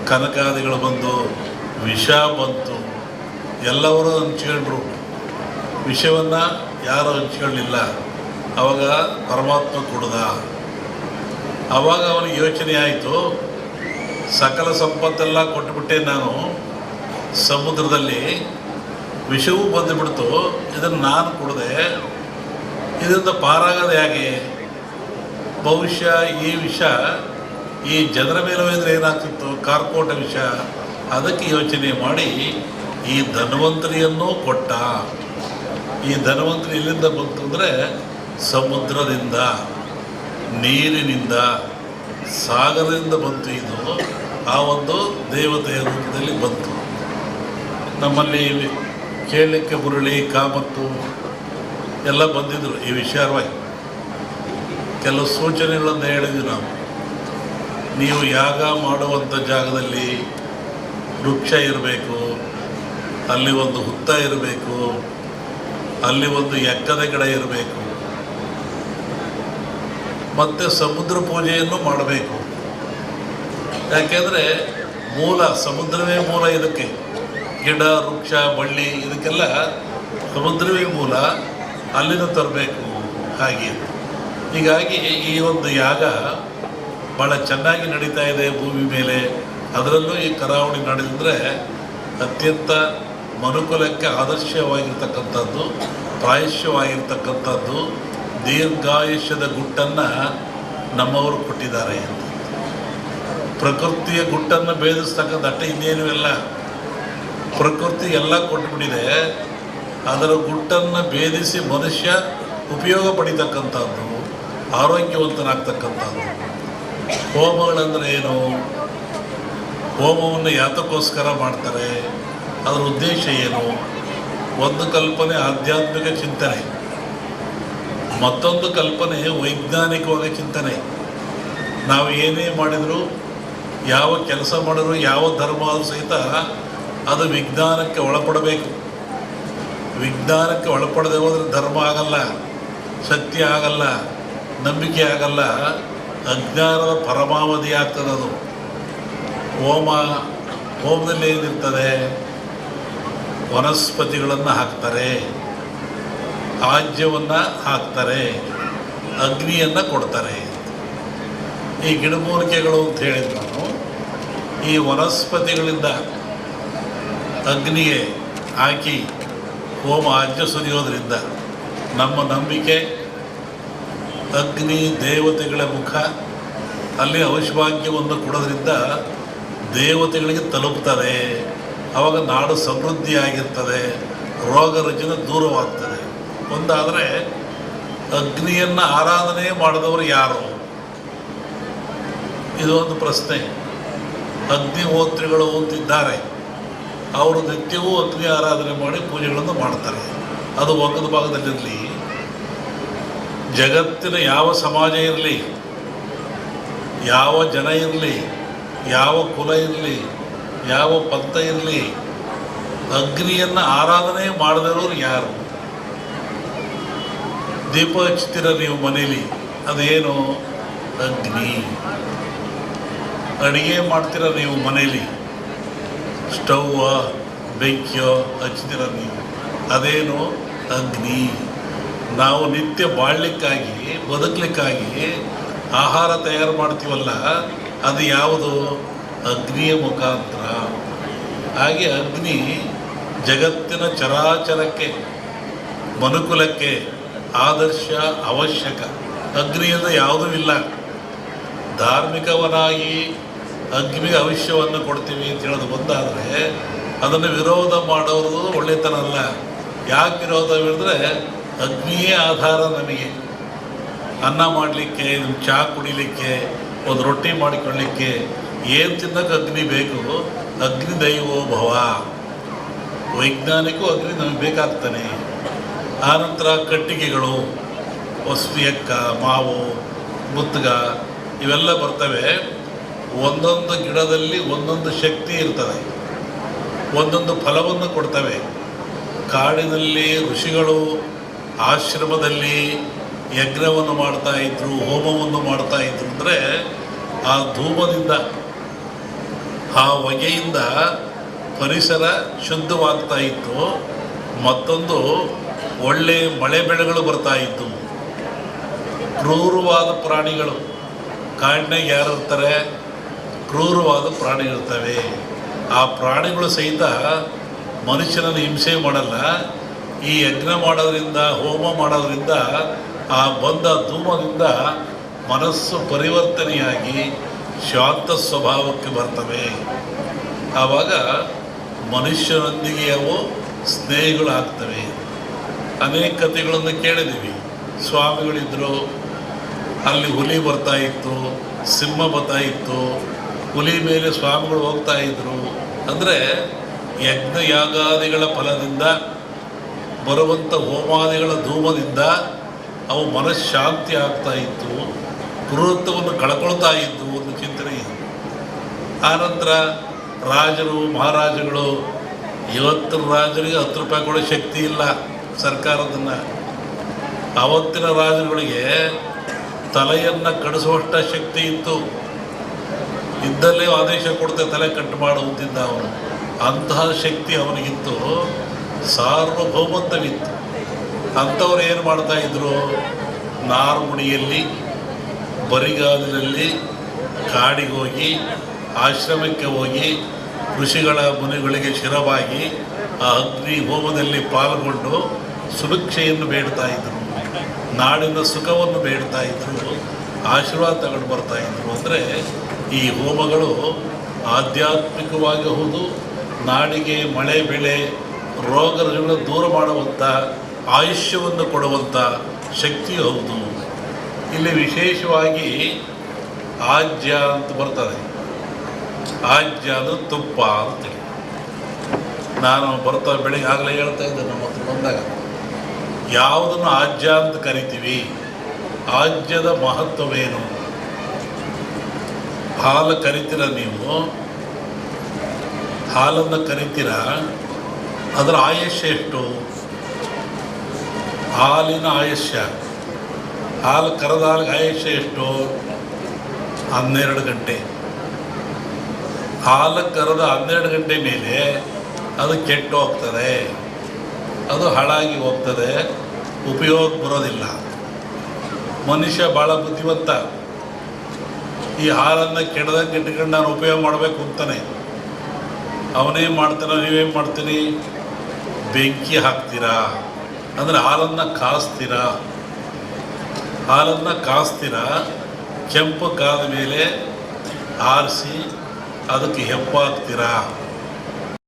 ಕನಕಾದಿಗಳು ಬಂದು ವಿಷ ಬಂತು, ಎಲ್ಲರೂ ಹಂಚ್ಕೊಂಡ್ರು. ವಿಷವನ್ನು ಯಾರು ಹಂಚ್ಕೊಳ್ಳಿಲ್ಲ. ಆವಾಗ ಪರಮಾತ್ಮ ಕುಡ್ದ. ಆವಾಗ ಅವನಿಗೆ ಯೋಚನೆ ಆಯಿತು, ಸಕಲ ಸಂಪತ್ತೆಲ್ಲ ಕೊಟ್ಟುಬಿಟ್ಟೆ ನಾನು, ಸಮುದ್ರದಲ್ಲಿ ವಿಷವೂ ಬಂದುಬಿಡ್ತು, ಇದನ್ನು ನಾನು ಕುಡಿದೆ, ಇದರಿಂದ ಪಾರಾಗೋದು ಹೇಗೆ? ಬಹುಶಃ ಈ ವಿಷ ಈ ಜನರ ಮೇಲೆ ಹೋದರೆ ಏನಾಗ್ತಿತ್ತು, ಕಾರ್ಕೋಟ ವಿಷ. ಅದಕ್ಕೆ ಯೋಚನೆ ಮಾಡಿ ಈ ಧನ್ವಂತರಿಯನ್ನು ಕೊಟ್ಟ. ಈ ಧನ್ವಂತರಿ ಎಲ್ಲಿಂದ ಬಂತು ಅಂದರೆ ಸಮುದ್ರದಿಂದ, ನೀರಿನಿಂದ, ಸಾಗರದಿಂದ ಬಂತು. ಇದು ಆ ಒಂದು ದೇವತೆಯ ರೂಪದಲ್ಲಿ ಬಂತು. ನಮ್ಮಲ್ಲಿ ಕೇಳಲಿಕ್ಕೆ ಮುರಳಿ, ಕಾಮತ್ತು ಎಲ್ಲ ಬಂದಿದ್ದರು ಈ ವಿಚಾರವಾಗಿ. ಕೆಲವು ಸೂಚನೆಗಳನ್ನು ಹೇಳಿದ್ವಿ ನಾವು. ನೀವು ಯಾಗ ಮಾಡುವಂಥ ಜಾಗದಲ್ಲಿ ವೃಕ್ಷ ಇರಬೇಕು, ಅಲ್ಲಿ ಒಂದು ಹುತ್ತ ಇರಬೇಕು, ಅಲ್ಲಿ ಒಂದು ಎಕ್ಕದ ಗಿಡ ಇರಬೇಕು, ಮತ್ತು ಸಮುದ್ರ ಪೂಜೆಯನ್ನು ಮಾಡಬೇಕು. ಯಾಕೆಂದರೆ ಮೂಲ ಸಮುದ್ರವೇ ಮೂಲ. ಇದಕ್ಕೆ ಗಿಡ, ವೃಕ್ಷ, ಬಳ್ಳಿ ಇದಕ್ಕೆಲ್ಲ ಸಮುದ್ರವೇ ಮೂಲ, ಅಲ್ಲಿಂದ ತರಬೇಕು. ಹಾಗೆ ಹೀಗಾಗಿ ಈ ಒಂದು ಯಾಗ ಭಾಳ ಚೆನ್ನಾಗಿ ನಡೀತಾ ಇದೆ ಭೂಮಿ ಮೇಲೆ. ಅದರಲ್ಲೂ ಈ ಕರಾವಳಿ ನಡೆದಿದ್ರೆ ಅತ್ಯಂತ ಮನುಕುಲಕ್ಕೆ ಆದರ್ಶವಾಗಿರ್ತಕ್ಕಂಥದ್ದು, ಪ್ರಾಯಶ್ಯವಾಗಿರ್ತಕ್ಕಂಥದ್ದು, ದೀರ್ಘಾಯುಷ್ಯದ ಗುಟ್ಟನ್ನು ನಮ್ಮವರು ಕೊಟ್ಟಿದ್ದಾರೆ. ಪ್ರಕೃತಿಯ ಗುಟ್ಟನ್ನು ಭೇದಿಸ್ತಕ್ಕಂಥ ಅಟ್ಟ ಇನ್ನೇನೂ ಇಲ್ಲ. ಪ್ರಕೃತಿ ಎಲ್ಲ ಕೊಟ್ಟುಬಿಟ್ಟಿದೆ. ಅದರ ಗುಟ್ಟನ್ನು ಭೇದಿಸಿ ಮನುಷ್ಯ ಉಪಯೋಗ ಪಡಿತಕ್ಕಂಥದ್ದು, ಆರೋಗ್ಯವಂತನಾಗ್ತಕ್ಕಂಥದ್ದು. ಹೋಮಗಳಂದರೆ ಏನು? ಹೋಮವನ್ನು ಯಾತಕ್ಕೋಸ್ಕರ ಮಾಡ್ತಾರೆ? ಅದರ ಉದ್ದೇಶ ಏನು? ಒಂದು ಕಲ್ಪನೆ ಆಧ್ಯಾತ್ಮಿಕ ಚಿಂತನೆ, ಮತ್ತೊಂದು ಕಲ್ಪನೆ ವೈಜ್ಞಾನಿಕವಾಗಿ ಚಿಂತನೆ. ನಾವು ಏನೇ ಮಾಡಿದರೂ, ಯಾವ ಕೆಲಸ ಮಾಡಿದ್ರು, ಯಾವ ಧರ್ಮ ಸಹಿತ ಅದು ವಿಜ್ಞಾನಕ್ಕೆ ಒಳಪಡಬೇಕು. ವಿಜ್ಞಾನಕ್ಕೆ ಒಳಪಡದೆ ಹೋದರೆ ಧರ್ಮ ಆಗಲ್ಲ, ಸತ್ಯ ಆಗಲ್ಲ, ನಂಬಿಕೆ ಆಗಲ್ಲ, ಅಜ್ಞಾನದ ಪರಮಾವಧಿ ಆಗ್ತದದು. ಹೋಮದಲ್ಲಿ ಏನಿರ್ತದೆ? ವನಸ್ಪತಿಗಳನ್ನು ಹಾಕ್ತಾರೆ, ಆಜ್ಯವನ್ನು ಹಾಕ್ತಾರೆ, ಅಗ್ನಿಯನ್ನು ಕೊಡ್ತಾರೆ. ಈ ಗಿಡಮೂಲಿಕೆಗಳು ಅಂತ ಹೇಳಿದ್ರು ನಾನು. ಈ ವನಸ್ಪತಿಗಳಿಂದ ಅಗ್ನಿಗೆ ಹಾಕಿ ಹೋಮ ಆಜ್ಯ ಸುರಿಯೋದ್ರಿಂದ ನಮ್ಮ ನಂಬಿಕೆ ಅಗ್ನಿ ದೇವತೆಗಳ ಮುಖ, ಅಲ್ಲಿ ಔಷಭಾಗ್ಯವನ್ನು ಕೊಡೋದ್ರಿಂದ ದೇವತೆಗಳಿಗೆ ತಲುಪ್ತದೆ. ಆವಾಗ ನಾಡು ಸಮೃದ್ಧಿಯಾಗಿರ್ತದೆ, ರೋಗ ರುಜಿನ ದೂರವಾಗ್ತದೆ. ಒಂದಾದರೆ ಅಗ್ನಿಯನ್ನು ಆರಾಧನೆ ಮಾಡಿದವರು ಯಾರು? ಇದು ಒಂದು ಪ್ರಶ್ನೆ. ಅಗ್ನಿಹೋತ್ರಿಗಳು ಅಂತಿದ್ದಾರೆ, ಅವರು ನಿತ್ಯವೂ ಅಗ್ನಿ ಆರಾಧನೆ ಮಾಡಿ ಪೂಜೆಗಳನ್ನು ಮಾಡ್ತಾರೆ. ಅದು ಒಗ್ಗದ ಭಾಗದಲ್ಲಿರಲಿ, ಜಗತ್ತಿನ ಯಾವ ಸಮಾಜ ಇರಲಿ, ಯಾವ ಜನ ಇರಲಿ, ಯಾವ ಕುಲ ಇರಲಿ, ಯಾವ ಪಂಥ ಇರಲಿ, ಅಗ್ನಿಯನ್ನು ಆರಾಧನೆ ಮಾಡದಿರೋರು ಯಾರು? ದೀಪ ಹಚ್ತೀರ ನೀವು ಮನೇಲಿ, ಅದೇನು? ಅಗ್ನಿ. ಅಡುಗೆ ಮಾಡ್ತೀರ ನೀವು ಮನೇಲಿ, ಸ್ಟವ್ವ ಬೆಂಕಿಯೋ ಹಚ್ತೀರ ನೀವು, ಅದೇನು? ಅಗ್ನಿ. ನಾವು ನಿತ್ಯ ಬಾಳಲಿಕ್ಕಾಗಿ, ಬದುಕಲಿಕ್ಕಾಗಿ ಆಹಾರ ತಯಾರು ಮಾಡ್ತೀವಲ್ಲ, ಅದು ಯಾವುದು? ಅಗ್ನಿಯ ಮುಖಾಂತರ. ಹಾಗೆ ಅಗ್ನಿ ಜಗತ್ತಿನ ಚರಾಚರಕ್ಕೆ, ಮನುಕುಲಕ್ಕೆ ಆದರ್ಶ, ಅವಶ್ಯಕ. ಅಗ್ನಿಯಿಂದ ಯಾವುದೂ ಇಲ್ಲ. ಧಾರ್ಮಿಕವನಾಗಿ ಅಗ್ನಿಗೆ ಭವಿಷ್ಯವನ್ನು ಕೊಡ್ತೀವಿ ಅಂತ ಹೇಳೋದು ಬಂದಾದರೆ ಅದನ್ನು ವಿರೋಧ ಮಾಡೋದು ಒಳ್ಳೆತನ ಅಲ್ಲ. ಯಾಕೆ ವಿರೋಧ ಹೇಳಿದ್ರೆ, ಅಗ್ನಿಯೇ ಆಧಾರ ನಮಗೆ. ಅನ್ನ ಮಾಡಲಿಕ್ಕೆ, ಚಹಾ ಕುಡಿಲಿಕ್ಕೆ, ಒಂದು ರೊಟ್ಟಿ ಮಾಡಿಕೊಳ್ಳಲಿಕ್ಕೆ ಏನು ತಿನ್ನೋಕ್ಕೆ ಅಗ್ನಿ ಬೇಕು. ಅಗ್ನಿ ದೈವೋ ಭವ. ವೈಜ್ಞಾನಿಕೂ ಅಗ್ನಿ ನಮಗೆ ಬೇಕಾಗ್ತಾನೆ. ಆನಂತರ ಕಟ್ಟಿಗೆಗಳು, ಎಕ್ಕ, ಮಾವು, ಮುತ್ತುಗ ಇವೆಲ್ಲ ಬರ್ತವೆ. ಒಂದೊಂದು ಗಿಡದಲ್ಲಿ ಒಂದೊಂದು ಶಕ್ತಿ ಇರ್ತದೆ, ಒಂದೊಂದು ಫಲವನ್ನು ಕೊಡ್ತವೆ. ಕಾಡಿನಲ್ಲಿ ಋಷಿಗಳು ಆಶ್ರಮದಲ್ಲಿ ಯಜ್ಞವನ್ನು ಮಾಡ್ತಾಯಿದ್ರು, ಹೋಮವನ್ನು ಮಾಡ್ತಾಯಿದ್ರು. ಅಂದರೆ ಆ ಧೂಮದಿಂದ, ಆ ಹೊಗೆಯಿಂದ ಪರಿಸರ ಶುದ್ಧವಾಗ್ತಾ ಇತ್ತು. ಮತ್ತೊಂದು ಒಳ್ಳೆ ಮಳೆ ಬೆಳೆಗಳು ಬರ್ತಾ ಇತ್ತು. ಕ್ರೂರವಾದ ಪ್ರಾಣಿಗಳು ಕಾಡಿನಾಗ ಯಾರು ಇರ್ತಾರೆ? ಕ್ರೂರವಾದ ಪ್ರಾಣಿಗಳಿರ್ತವೆ. ಆ ಪ್ರಾಣಿಗಳು ಸಹಿತ ಮನುಷ್ಯನನ್ನು ಹಿಂಸೆ ಮಾಡಲ್ಲ. ಈ ಯಜ್ಞ ಮಾಡೋದ್ರಿಂದ, ಹೋಮ ಮಾಡೋದ್ರಿಂದ, ಆ ಬಂದ ಧೂಮದಿಂದ ಮನಸ್ಸು ಪರಿವರ್ತನೆಯಾಗಿ ಶಾಂತ ಸ್ವಭಾವಕ್ಕೆ ಬರ್ತವೆ. ಆವಾಗ ಮನುಷ್ಯನೊಂದಿಗೆ ಅವು ಸ್ನೇಹಿಗಳಾಗ್ತವೆ. ಅನೇಕ ಕಥೆಗಳನ್ನು ಕೇಳಿದ್ದೀವಿ. ಸ್ವಾಮಿಗಳಿದ್ದರು, ಅಲ್ಲಿ ಹುಲಿ ಬರ್ತಾ ಇತ್ತು, ಸಿಂಹ ಬರ್ತಾ ಇತ್ತು, ಹುಲಿ ಮೇಲೆ ಸ್ವಾಮಿಗಳು ಹೋಗ್ತಾ ಇದ್ರು. ಅಂದರೆ ಯಜ್ಞ ಯಾಗಾದಿಗಳ ಫಲದಿಂದ ಬರುವಂಥ ಹೋಮಾದಿಗಳ ಧೂಮದಿಂದ ಅವು ಮನಃಶಾಂತಿ ಆಗ್ತಾ ಇತ್ತು, ಕ್ರೂರತ್ವವನ್ನು ಕಳ್ಕೊಳ್ತಾ ಇದ್ದು ಒಂದು ಚಿಂತನೆ ಇದೆ. ಆನಂತರ ರಾಜರು ಮಹಾರಾಜಗಳು, ಇವತ್ತಿನ ರಾಜರಿಗೆ 10 ರೂಪಾಯಿ ಕೊಡೋ ಶಕ್ತಿ ಇಲ್ಲ ಸರ್ಕಾರದನ್ನು. ಆವತ್ತಿನ ರಾಜರುಗಳಿಗೆ ತಲೆಯನ್ನು ಕಡಿಸುವಷ್ಟ ಶಕ್ತಿ ಇತ್ತು. ಇದ್ದಲ್ಲೇ ಆದೇಶ ಕೊಡ್ತೆ ತಲೆ ಕಟ್ಟು ಮಾಡುವಂತಿದ್ದ ಅವನು. ಅಂತಹ ಶಕ್ತಿ ಅವನಿಗಿತ್ತು, ಸಾರ್ವಭೌಮತ್ವವಿತ್ತು. ಅಂಥವ್ರು ಏನು ಮಾಡ್ತಾಯಿದ್ರು? ನಾರ್ಮುಡಿಯಲ್ಲಿ, ಬರಿಗಾಲಿನಲ್ಲಿ ಕಾಡಿಗೆ ಹೋಗಿ, ಆಶ್ರಮಕ್ಕೆ ಹೋಗಿ, ಋಷಿಗಳ ಮುನಿಗಳಿಗೆ ಶಿರವಾಗಿ ಆ ಅಗ್ನಿ ಹೋಮದಲ್ಲಿ ಪಾಲ್ಗೊಂಡು ಸುಭಿಕ್ಷೆಯನ್ನು ಬೇಡ್ತಾ ಇದ್ದರು, ನಾಡಿನ ಸುಖವನ್ನು ಬೇಡ್ತಾ ಇದ್ದರು, ಆಶೀರ್ವಾದ ತಗೊಂಡು ಬರ್ತಾಯಿದ್ರು. ಅಂದರೆ ಈ ಹೋಮಗಳು ಆಧ್ಯಾತ್ಮಿಕವಾಗಿ ಹೌದು, ನಾಡಿಗೆ ಮಳೆ ಬೆಳೆ ರೋಗ ರುಜಿನಗಳನ್ನು ದೂರ ಮಾಡುವಂಥ, ಆಯುಷ್ಯವನ್ನು ಕೊಡುವಂಥ ಶಕ್ತಿ ಹೌದು. ಇಲ್ಲಿ ವಿಶೇಷವಾಗಿ ಆಜ್ಯ ಅಂತ ಬರ್ತದೆ. ಆಜ್ಯ ಅಂದರೆ ತುಪ್ಪ ಅಂತೇಳಿ. ನಾನು ಬೆಳಿಗ್ಗೆ ಆಗಲೇ ಹೇಳ್ತಾ ಇದ್ದೆ, ನಮ್ಮ ಹತ್ರ ಬಂದಾಗ ಯಾವುದನ್ನು ಆಜ್ಯ ಅಂತ ಕರಿತೀವಿ, ಆಜ್ಯದ ಮಹತ್ವವೇನು? ಹಾಲು ಕರಿತೀರ ನೀವು, ಹಾಲನ್ನು ಕರಿತೀರ, ಅದರ ಆಯುಷ್ಯ ಎಷ್ಟು? ಹಾಲಿನ ಆಯುಷ್ಯ, ಹಾಲು ಕರೆದ ಹಾಲಿಗೆ ಆಯುಷ್ಯ ಎಷ್ಟು? 12 ಗಂಟೆ. ಹಾಲು ಕರೆದ 12 ಗಂಟೆ ಮೇಲೆ ಅದು ಕೆಟ್ಟು ಹೋಗ್ತದೆ, ಅದು ಹಾಳಾಗಿ ಹೋಗ್ತದೆ, ಉಪಯೋಗ ಬರೋದಿಲ್ಲ. ಮನುಷ್ಯ ಭಾಳ ಬುದ್ಧಿವಂತ. ಈ ಹಾಲನ್ನು ಕೆಡದಂಗೆ ಇಟ್ಕೊಂಡು ನಾನು ಉಪಯೋಗ ಮಾಡಬೇಕು ಅಂತಾನೆ. ಅವನೇನು ಮಾಡ್ತಾನೆ, ನೀವೇನು ಮಾಡ್ತೀರಿ? ಬೆಂಕಿ ಹಾಕ್ತೀರಾ, ಅಂದರೆ ಹಾಲನ್ನು ಕಾಸ್ತೀರಾ. ಹಾಲನ್ನು ಕಾಸ್ತೀರಾ, ಕೆಂಪು ಕಾದ ಮೇಲೆ ಆರಿಸಿ ಅದಕ್ಕೆ ಹೆಪ್ಪು ಹಾಕ್ತೀರಾ.